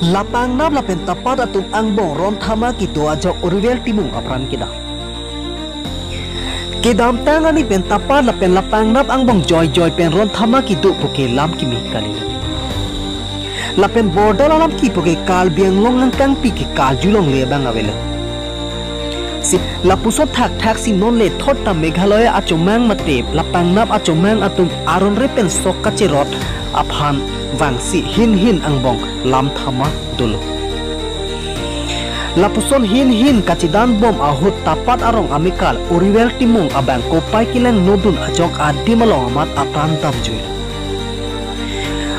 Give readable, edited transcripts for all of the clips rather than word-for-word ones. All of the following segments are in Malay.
lapang nap lapen tapat atum angbong ron thama kito ajok orivel timung apran kita. Kedam tangani pen tapat lapen lapang nap angbong joy pen ron thama kito puke lam kimi kali. Lapen border alam ki puke kal biang long angkang pi ki kal julong le bang avela. Si lapusot thak si non le thot ta Meghalaya achomang mate lapang nap achomang atum aron repen sok kachirot aphan wangsi hin angbong lam thama dulu. Lapuson hin kacidan bom ahut tapat arong amikal orivel timung abang kopai kileng nodun ajok adi malong amat apran tam joy.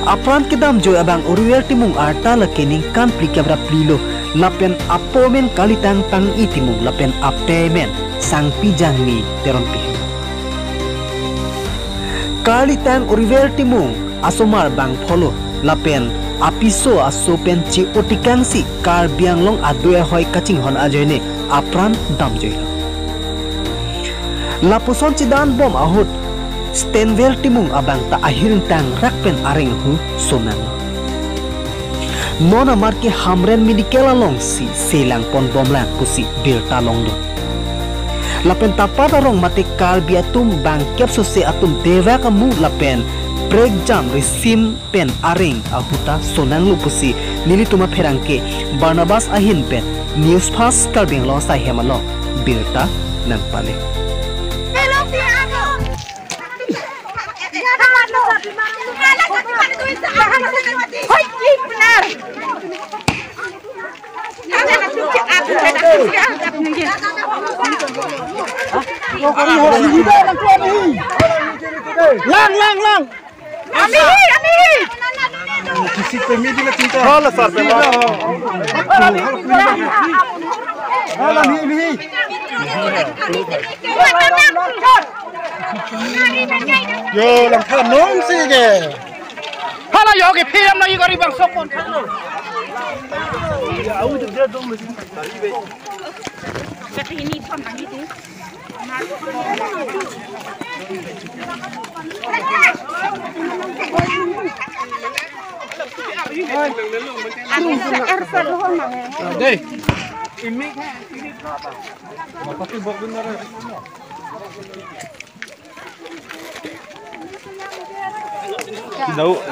Apran kedam joy abang orivel timung arta lakening kan plikabra plilo lapen apomen kalitang tang itimung lapen apemen sang pijang ni teron pi. Kalitang orivel timung asomar bang polo lapen apiso asopen ci otikang si kar biang long adue hoi kaching hon ajoine apran dam joila. Lapuson cidan bom ahut stenvel timung abang ta ahiring tang rakpen aring hu sonang. Non amar ke hamren medikela long si selang pon bomlan pusi birta long do. Lapen tapat arong mate kar biatum bang kepso se atum deva kamu lapen break jam resim pen aring ahuta sonang lupusi nili tuma ferangke Barnabas ahin pen news fast karbing lo sa hemalo birta nang pale. Lang. Ami. Kisi pemi di cinta. Hala sar pemi. Hala mi. Yo lang khan nong si ge. Hala yo ge phiam na igori bang sopon khano. Ya au de dia dom mesin tari be. Kati ini pam bang itu. Đây.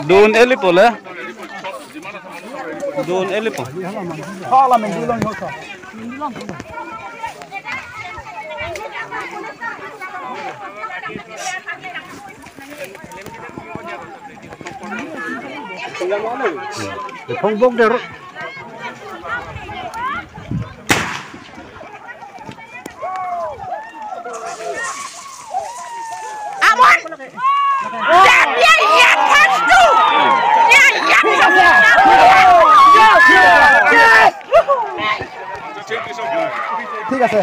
Doon elipol eh. Doon elipol. Hala mendulang hoka. Phong bốc đều rồi. Amon. Dia lihat kan tu. Dia lihat. ঠিক আছে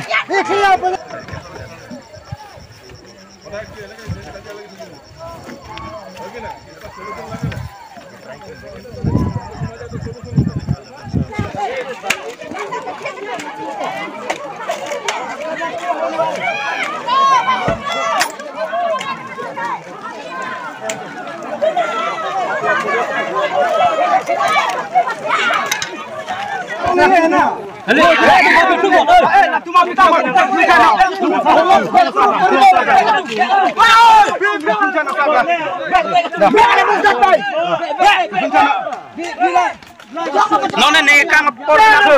Nona ne kang por na ko.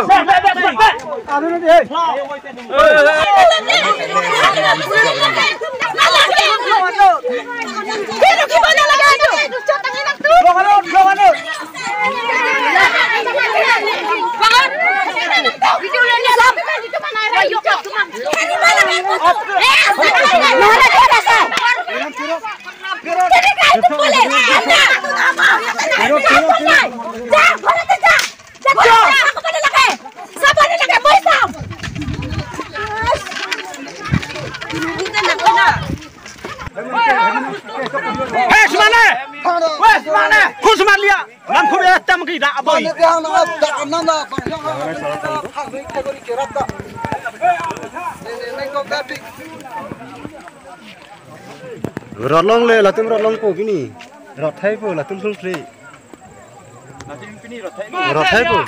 Ado na di. Pero gimana lagi itu? Cotangin itu. Lo. Bangun. Video udah lihat. Itu mana air? Ayo, cuma. Ini mana? Mana dia rasa? Jadi kan itu boleh. Aku pada laki. Siapa ni laki? Boy sam. Kita nak kena. Semana? Semana? Ku semana lihat. Nam ku datang ke dak boy. Rolong le latum rolong po gini. Rothai po latum sultri. Rothai bu.